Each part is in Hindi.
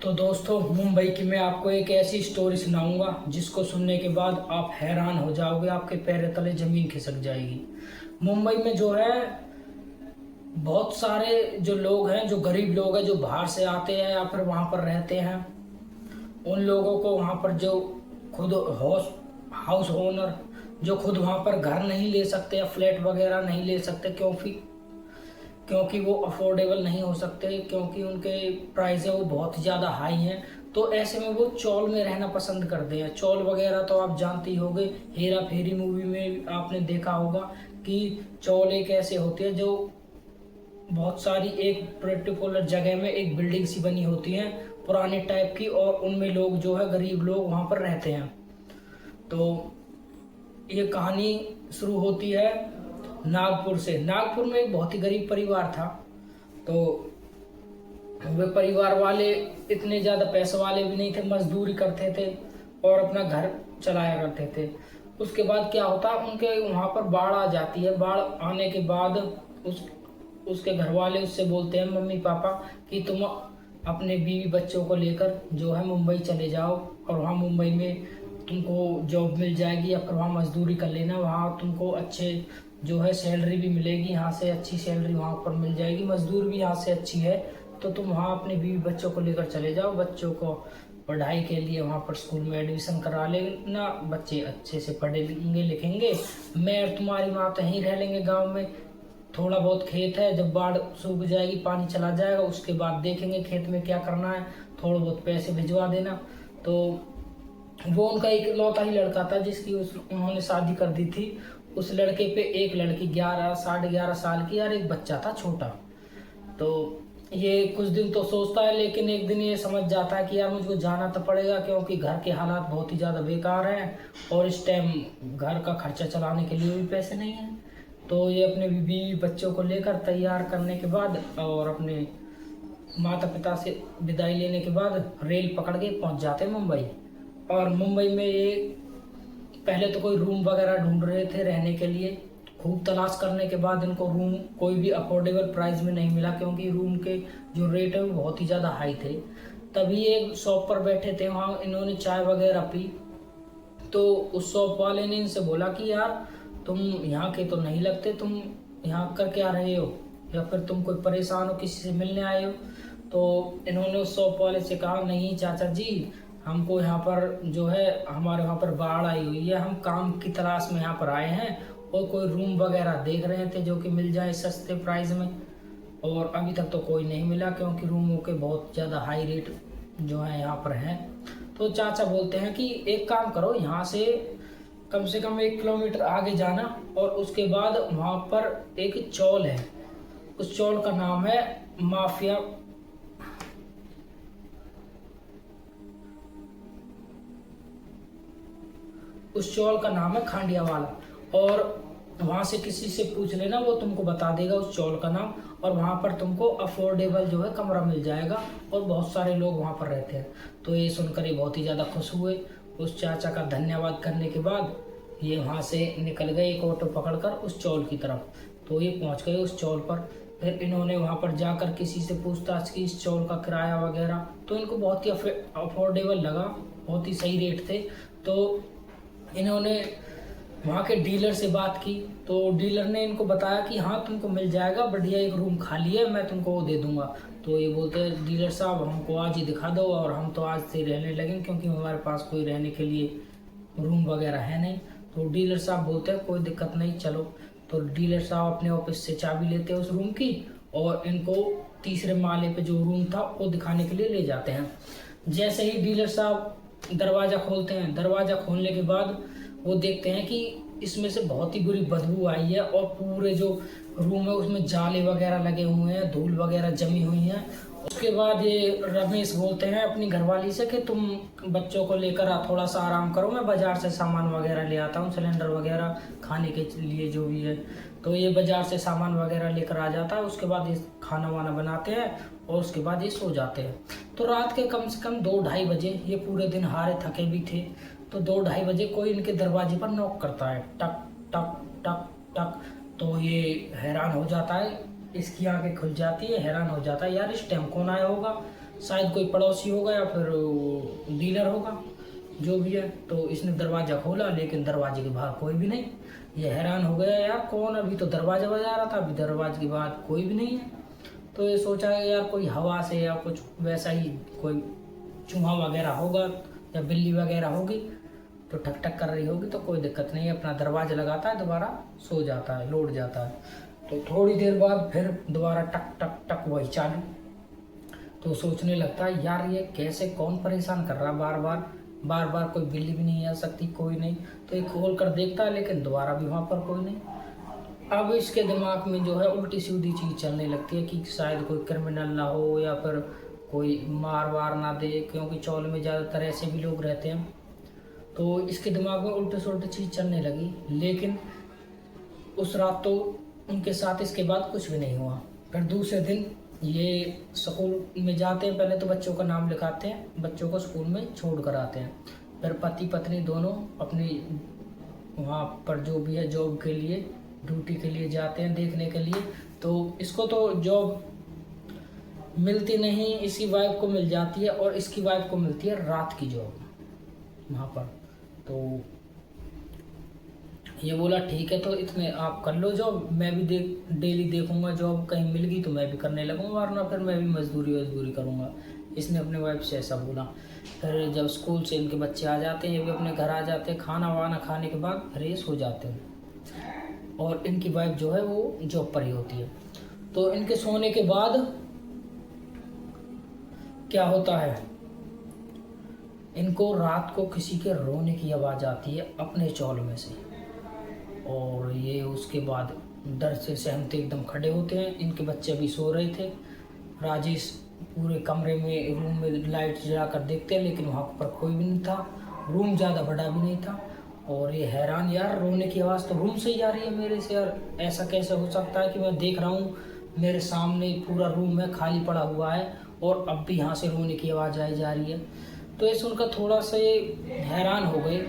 तो दोस्तों, मुंबई की मैं आपको एक ऐसी स्टोरी सुनाऊंगा जिसको सुनने के बाद आप हैरान हो जाओगे, आपके पैर तले जमीन खिसक जाएगी। मुंबई में जो है बहुत सारे जो लोग हैं, जो गरीब लोग हैं, जो बाहर से आते हैं या फिर वहाँ पर रहते हैं, उन लोगों को वहाँ पर जो खुद हाउस हाउस ओनर जो खुद वहाँ पर घर नहीं ले सकते या फ्लैट वगैरह नहीं ले सकते, क्योंकि वो अफोर्डेबल नहीं हो सकते, क्योंकि उनके प्राइस है वो बहुत ज़्यादा हाई हैं। तो ऐसे में वो चौल में रहना पसंद करते हैं। चौल वगैरह तो आप जानते ही होंगे, हेरा फेरी मूवी में आपने देखा होगा कि चौल एक ऐसे होते हैं जो बहुत सारी एक पर्टिकुलर जगह में एक बिल्डिंग सी बनी होती है पुराने टाइप की, और उनमें लोग जो है गरीब लोग वहाँ पर रहते हैं। तो ये कहानी शुरू होती है नागपुर से। नागपुर में एक बहुत ही गरीब परिवार था। तो वे परिवार वाले इतने ज़्यादा पैसे वाले भी नहीं थे, मजदूरी करते थे और अपना घर चलाया करते थे। उसके बाद क्या होता, उनके वहाँ पर बाढ़ आ जाती है। बाढ़ आने के बाद उसके घर वाले उससे बोलते हैं, मम्मी पापा, कि तुम अपने बीवी बच्चों को लेकर जो है मुंबई चले जाओ, और वहाँ मुंबई में तुमको जॉब मिल जाएगी या फिर वहाँ मजदूरी कर लेना। वहाँ तुमको अच्छे जो है सैलरी भी मिलेगी, यहाँ से अच्छी सैलरी वहाँ पर मिल जाएगी, मजदूर भी यहाँ से अच्छी है। तो तुम वहाँ अपने बीवी बच्चों को लेकर चले जाओ, बच्चों को पढ़ाई के लिए वहाँ पर स्कूल में एडमिशन करा लेना, बच्चे अच्छे से पढ़ेंगे लिखेंगे। मैं और तुम्हारी माँ तो यहीं रह लेंगे गाँव में। थोड़ा बहुत खेत है, जब बाढ़ सूख जाएगी, पानी चला जाएगा, उसके बाद देखेंगे खेत में क्या करना है, थोड़ा बहुत पैसे भिजवा देना। तो वो उनका एक लौता ही लड़का था जिसकी उन्होंने शादी कर दी थी। उस लड़के पे एक लड़की 11 साढ़े 11 साल की और एक बच्चा था छोटा। तो ये कुछ दिन तो सोचता है, लेकिन एक दिन ये समझ जाता है कि यार मुझको जाना तो पड़ेगा, क्योंकि घर के हालात बहुत ही ज़्यादा बेकार हैं और इस टाइम घर का खर्चा चलाने के लिए भी पैसे नहीं हैं। तो ये अपने बीवी बच्चों को लेकर तैयार करने के बाद और अपने माता पिता से विदाई लेने के बाद रेल पकड़ के पहुंच जाते हैं मुंबई। और मुंबई में ये पहले तो कोई रूम वगैरह ढूंढ रहे थे रहने के लिए। खूब तलाश करने के बाद इनको रूम कोई भी अफोर्डेबल प्राइस में नहीं मिला, क्योंकि रूम के जो रेट है वो बहुत ही ज़्यादा हाई थे। तभी एक शॉप पर बैठे थे, वहाँ इन्होंने चाय वगैरह पी। तो उस शॉप वाले ने इनसे बोला कि यार तुम यहाँ के तो नहीं लगते, तुम यहाँ कर क्या रहे हो, या फिर तुम कोई परेशान हो, किसी से मिलने आए हो। तो इन्होंने उस शॉप वाले से कहा, नहीं चाचा जी, हमको यहाँ पर जो है हमारे वहाँ पर बाढ़ आई हुई है, हम काम की तलाश में यहाँ पर आए हैं और कोई रूम वगैरह देख रहे थे जो कि मिल जाए सस्ते प्राइस में, और अभी तक तो कोई नहीं मिला, क्योंकि रूमों के बहुत ज़्यादा हाई रेट जो है यहाँ पर हैं। तो चाचा बोलते हैं कि एक काम करो, यहाँ से कम 1 किलोमीटर आगे जाना, और उसके बाद वहाँ पर एक चौल है, उस चौल का नाम है माफिया उस चौल का नाम है खांडिया वाला। और वहाँ से किसी से पूछ लेना, वो तुमको बता देगा उस चौल का नाम, और वहाँ पर तुमको अफोर्डेबल जो है कमरा मिल जाएगा, और बहुत सारे लोग वहाँ पर रहते हैं। तो ये सुनकर ये बहुत ही ज़्यादा खुश हुए। उस चाचा का धन्यवाद करने के बाद ये वहाँ से निकल गए एक ऑटो पकड़कर उस चौल की तरफ। तो ये पहुँच गए उस चौल पर। फिर इन्होंने वहाँ पर जाकर किसी से पूछताछ की इस चौल का किराया वगैरह, तो इनको बहुत ही अफोर्डेबल लगा, बहुत ही सही रेट थे। तो इन्होंने वहाँ के डीलर से बात की, तो डीलर ने इनको बताया कि हाँ तुमको मिल जाएगा, बढ़िया एक रूम खाली है, मैं तुमको वो दे दूंगा। तो ये बोलते हैं, डीलर साहब हमको आज ही दिखा दो, और हम तो आज से रहने लगे, क्योंकि हमारे पास कोई रहने के लिए रूम वगैरह है नहीं। तो डीलर साहब बोलते हैं कोई दिक्कत नहीं, चलो। तो डीलर साहब अपने ऑफिस से चाबी लेते हैं उस रूम की, और इनको तीसरे माले पे जो रूम था वो दिखाने के लिए ले जाते हैं। जैसे ही डीलर साहब दरवाज़ा खोलते हैं, दरवाज़ा खोलने के बाद वो देखते हैं कि इसमें से बहुत ही बुरी बदबू आई है, और पूरे जो रूम है उसमें जाले वगैरह लगे हुए हैं, धूल वगैरह जमी हुई है। उसके बाद ये रमेश बोलते हैं अपनी घरवाली से कि तुम बच्चों को लेकर थोड़ा सा आराम करो, मैं बाज़ार से सामान वगैरह ले आता हूँ, सिलेंडर वगैरह खाने के लिए जो भी है। तो ये बाज़ार से सामान वगैरह लेकर आ जाता है। उसके बाद ये खाना वाना बनाते हैं और उसके बाद ये सो जाते हैं। तो रात के कम से कम 2-2:30 बजे, ये पूरे दिन हारे थके भी थे, तो 2-2:30 बजे कोई इनके दरवाजे पर नॉक करता है, टक टक टक टक। तो ये हैरान हो जाता है, इसकी आंखें खुल जाती है, हैरान हो जाता है यार इस टाइम कौन आया होगा। शायद कोई पड़ोसी होगा या फिर डीलर होगा, जो भी है। तो इसने दरवाज़ा खोला, लेकिन दरवाजे के बाहर कोई भी नहीं। ये हैरान हो गया, यार कौन, अभी तो दरवाज़ा बजा रहा था, अभी दरवाजे के बाहर कोई भी नहीं है। तो ये सोचा यार कोई हवा से या कुछ वैसा ही कोई चूहा वगैरह होगा या बिल्ली वगैरह होगी, तो ठक ठक कर रही होगी, तो कोई दिक्कत नहीं है, अपना दरवाजा लगाता है, दोबारा सो जाता है, लौट जाता है। तो थोड़ी देर बाद फिर दोबारा टक टक टक वही चालू। तो सोचने लगता है यार ये कैसे, कौन परेशान कर रहा है बार बार, कोई बिल्ली भी नहीं आ सकती, कोई नहीं। तो ये खोल कर देखता है, लेकिन दोबारा भी वहाँ पर कोई नहीं। अब इसके दिमाग में जो है उल्टी सीधी चीज़ चलने लगती है कि शायद कोई क्रिमिनल ना हो या फिर कोई मार वार ना दे, क्योंकि चौल में ज़्यादातर ऐसे भी लोग रहते हैं। तो इसके दिमाग में उल्टी से उल्टी चीज़ चलने लगी। लेकिन उस रात तो उनके साथ इसके बाद कुछ भी नहीं हुआ। फिर दूसरे दिन ये स्कूल में जाते हैं, पहले तो बच्चों का नाम लिखाते हैं, बच्चों को स्कूल में छोड़ कर आते हैं। फिर पति पत्नी दोनों अपनी वहाँ पर जो भी है जॉब के लिए, ड्यूटी के लिए जाते हैं देखने के लिए। तो इसको तो जॉब मिलती नहीं, इसकी वाइफ को मिल जाती है, और इसकी वाइफ को मिलती है रात की जॉब वहाँ पर। तो ये बोला ठीक है, तो इतने आप कर लो जॉब, मैं भी डेली देखूंगा जॉब, कहीं मिल गई तो मैं भी करने लगूंगा, वरना फिर मैं भी मजदूरी करूंगा। इसने अपने वाइफ से ऐसा बोला। फिर जब स्कूल से इनके बच्चे आ जाते हैं, ये भी अपने घर आ जाते हैं, खाना वाना खाने के बाद फ्रेश हो जाते हैं, और इनकी वाइफ जो है वो जॉब पर ही होती है। तो इनके सोने के बाद क्या होता है, इनको रात को किसी के रोने की आवाज़ आती है अपने चौल में से, और ये उसके बाद डर से सहमते एकदम खड़े होते हैं। इनके बच्चे भी सो रहे थे। राजेश पूरे कमरे में, रूम में लाइट जलाकर देखते हैं, लेकिन वहाँ पर कोई भी नहीं था। रूम ज़्यादा बड़ा भी नहीं था, और ये हैरान, यार रोने की आवाज़ तो रूम से ही आ रही है मेरे से, यार ऐसा कैसे हो सकता है कि मैं देख रहा हूँ मेरे सामने पूरा रूम है, खाली पड़ा हुआ है, और अब भी यहाँ से रोने की आवाज़ आई जा रही है। तो ये सुनकर थोड़ा सा हैरान हो गए,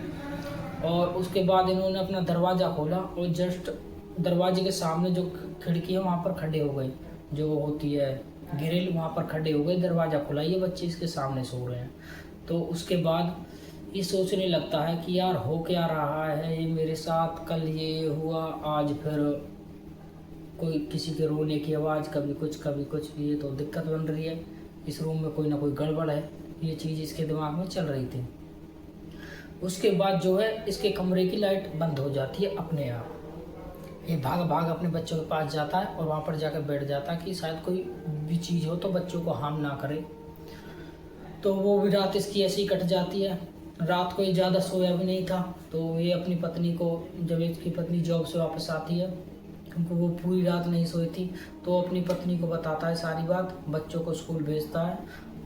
और उसके बाद इन्होंने अपना दरवाज़ा खोला, और जस्ट दरवाजे के सामने जो खिड़की है वहाँ पर खड़े हो गए, जो होती है ग्रिल, वहाँ पर खड़े हो गए, दरवाज़ा खुला, ये बच्चे इसके सामने सो रहे हैं। तो उसके बाद ये सोचने लगता है कि यार हो क्या रहा है, ये मेरे साथ कल ये हुआ, आज फिर कोई किसी के रोने की आवाज़, कभी कुछ, ये तो दिक्कत बन रही है, इस रूम में कोई ना कोई गड़बड़ है, ये चीज़ इसके दिमाग में चल रही थी। उसके बाद जो है इसके कमरे की लाइट बंद हो जाती है अपने आप। ये भाग अपने बच्चों के पास जाता है, और वहाँ पर जाकर बैठ जाता है कि शायद कोई भी चीज़ हो तो बच्चों को हार्म ना करे। तो वो भी रात इसकी ऐसी कट जाती है। रात को ये ज़्यादा सोया भी नहीं था, तो ये अपनी पत्नी को, जब इसकी पत्नी जॉब से वापस आती है, क्योंकि वो पूरी रात नहीं सोई थी, तो अपनी पत्नी को बताता है सारी बात, बच्चों को स्कूल भेजता है,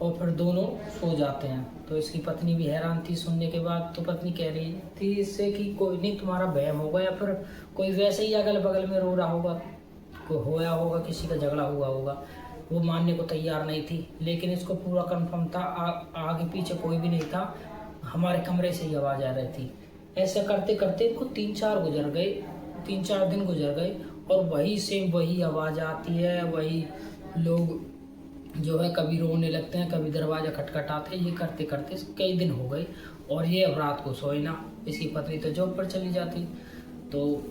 और फिर दोनों सो जाते हैं। तो इसकी पत्नी भी हैरान थी सुनने के बाद। तो पत्नी कह रही थी इससे कि कोई नहीं, तुम्हारा बहम होगा, या फिर कोई वैसे ही अगल बगल में रो रहा होगा, कोई होया होगा, किसी का झगड़ा हुआ होगा। वो मानने को तैयार नहीं थी, लेकिन इसको पूरा कंफर्म था, आगे पीछे कोई भी नहीं था, हमारे कमरे से ही आवाज़ आ रही थी। ऐसे करते करते इनको 3-4 दिन गुजर गए, और वही सेम वही आवाज़ आती है, वही लोग जो है कभी रोने लगते हैं, कभी दरवाज़ा खटखटाते हैं। ये करते करते कई दिन हो गए, और ये अब रात को सोए ना। इसकी पत्नी तो जॉब पर चली जाती, तो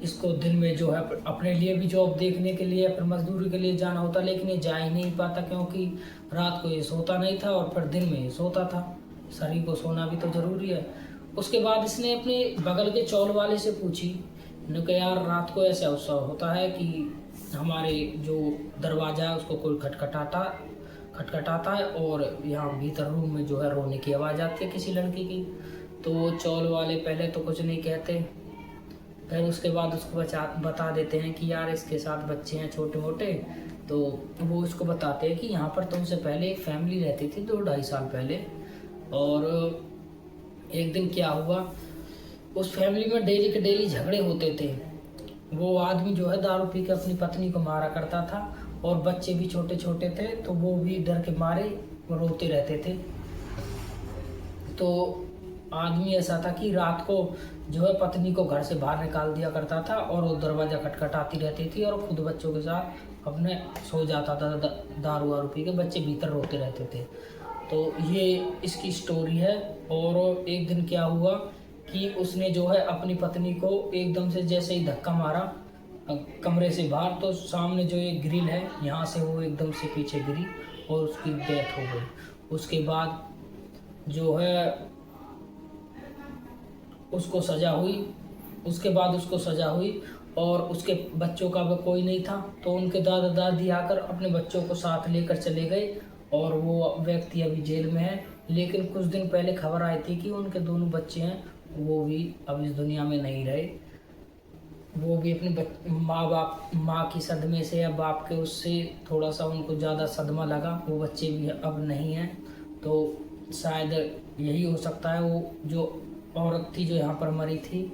इसको दिन में जो है अपने लिए भी जॉब देखने के लिए, फिर मजदूरी के लिए जाना होता, लेकिन ये जा ही नहीं पाता, क्योंकि रात को ये सोता नहीं था, और फिर दिन में ये सोता था। शरीर को सोना भी तो ज़रूरी है। उसके बाद इसने अपने बगल के चौल वाले से पूछी, ने कहा यार रात को ऐसा होता है कि हमारे जो दरवाज़ा है उसको कोई खटखटाता है, और यहाँ भीतर रूम में जो है रोने की आवाज़ आती है किसी लड़की की। तो चौल वाले पहले तो कुछ नहीं कहते, फिर उसके बाद उसको बता देते हैं कि यार इसके साथ बच्चे हैं छोटे मोटे। तो वो उसको बताते हैं कि यहाँ पर तुमसे पहले एक फैमिली रहती थी 2-2.5 साल पहले, और एक दिन क्या हुआ, उस फैमिली में डेली के डेली झगड़े होते थे। वो आदमी जो है दारू पी के अपनी पत्नी को मारा करता था, और बच्चे भी छोटे छोटे थे, तो वो भी डर के मारे रोते रहते थे। तो आदमी ऐसा था कि रात को जो है पत्नी को घर से बाहर निकाल दिया करता था, और वो दरवाज़ा खटखटाती रहती थी, और खुद बच्चों के साथ अपने सो जाता था दारू वारू पी के, बच्चे भीतर रोते रहते थे। तो ये इसकी स्टोरी है। और एक दिन क्या हुआ कि उसने जो है अपनी पत्नी को एकदम से जैसे ही धक्का मारा कमरे से बाहर, तो सामने जो एक ग्रिल है यहाँ से वो एकदम से पीछे गिरी और उसकी डेथ हो गई। उसके बाद जो है उसको सज़ा हुई और उसके बच्चों का भी कोई नहीं था, तो उनके दादा दादी आकर अपने बच्चों को साथ लेकर चले गए और वो व्यक्ति अभी जेल में है। लेकिन कुछ दिन पहले खबर आई थी कि उनके दोनों बच्चे हैं वो भी अब इस दुनिया में नहीं रहे। वो भी अपने माँ की सदमे से या बाप के उससे थोड़ा सा उनको ज़्यादा सदमा लगा, वो बच्चे भी अब नहीं हैं। तो शायद यही हो सकता है, वो जो औरत थी जो यहाँ पर मरी थी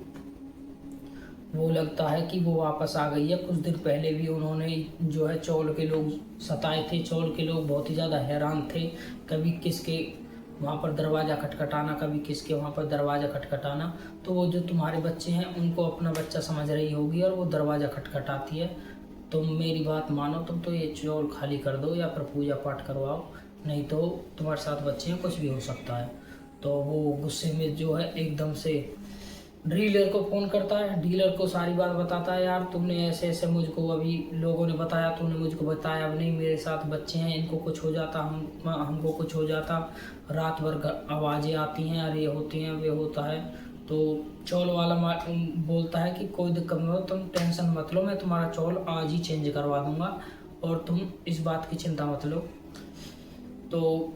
वो लगता है कि वो वापस आ गई है। कुछ दिन पहले भी उन्होंने जो है चौल के लोग सताए थे, चौल के लोग बहुत ही ज़्यादा हैरान थे, कभी किसके वहाँ पर दरवाज़ा खटखटाना, कभी किसके वहाँ पर दरवाज़ा खटखटाना। तो वो जो तुम्हारे बच्चे हैं उनको अपना बच्चा समझ रही होगी और वो दरवाज़ा खटखटाती है। तुम मेरी बात मानो, तुम तो ये चौल खाली कर दो या फिर पूजा पाठ करवाओ, नहीं तो तुम्हारे साथ बच्चे हैं, कुछ भी हो सकता है। तो वो गुस्से में जो है एकदम से डीलर को फ़ोन करता है, डीलर को सारी बात बताता है, यार तुमने ऐसे ऐसे मुझको अभी लोगों ने बताया, तुमने मुझको बताया अब नहीं, मेरे साथ बच्चे हैं, इनको कुछ हो जाता, हमको कुछ हो जाता, रात भर आवाज़ें आती हैं, अरे होती हैं वे होता है। तो चौल वाला बोलता है कि कोई दिक्कत नहीं हो, तुम टेंशन मत लो, मैं तुम्हारा चौल आज ही चेंज करवा दूँगा और तुम इस बात की चिंता मत लो। तो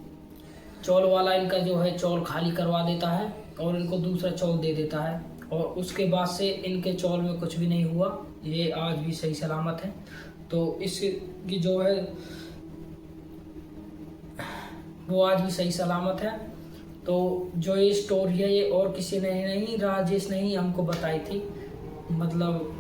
चौल वाला इनका जो है चौल खाली करवा देता है और इनको दूसरा चौल दे देता है और उसके बाद से इनके चौल में कुछ भी नहीं हुआ, ये आज भी सही सलामत है। तो इसकी जो है वो आज भी सही सलामत है। तो जो ये स्टोरी है ये और किसी ने नहीं, राजेश ने ही हमको बताई थी, मतलब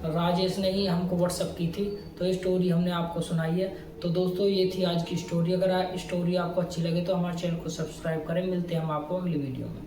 राजेश ने ही हमको व्हाट्सअप की थी, तो ये स्टोरी हमने आपको सुनाई है। तो दोस्तों ये थी आज की स्टोरी। अगर स्टोरी आपको अच्छी लगे तो हमारे चैनल को सब्सक्राइब करें। मिलते हैं हम आपको अगली वीडियो में।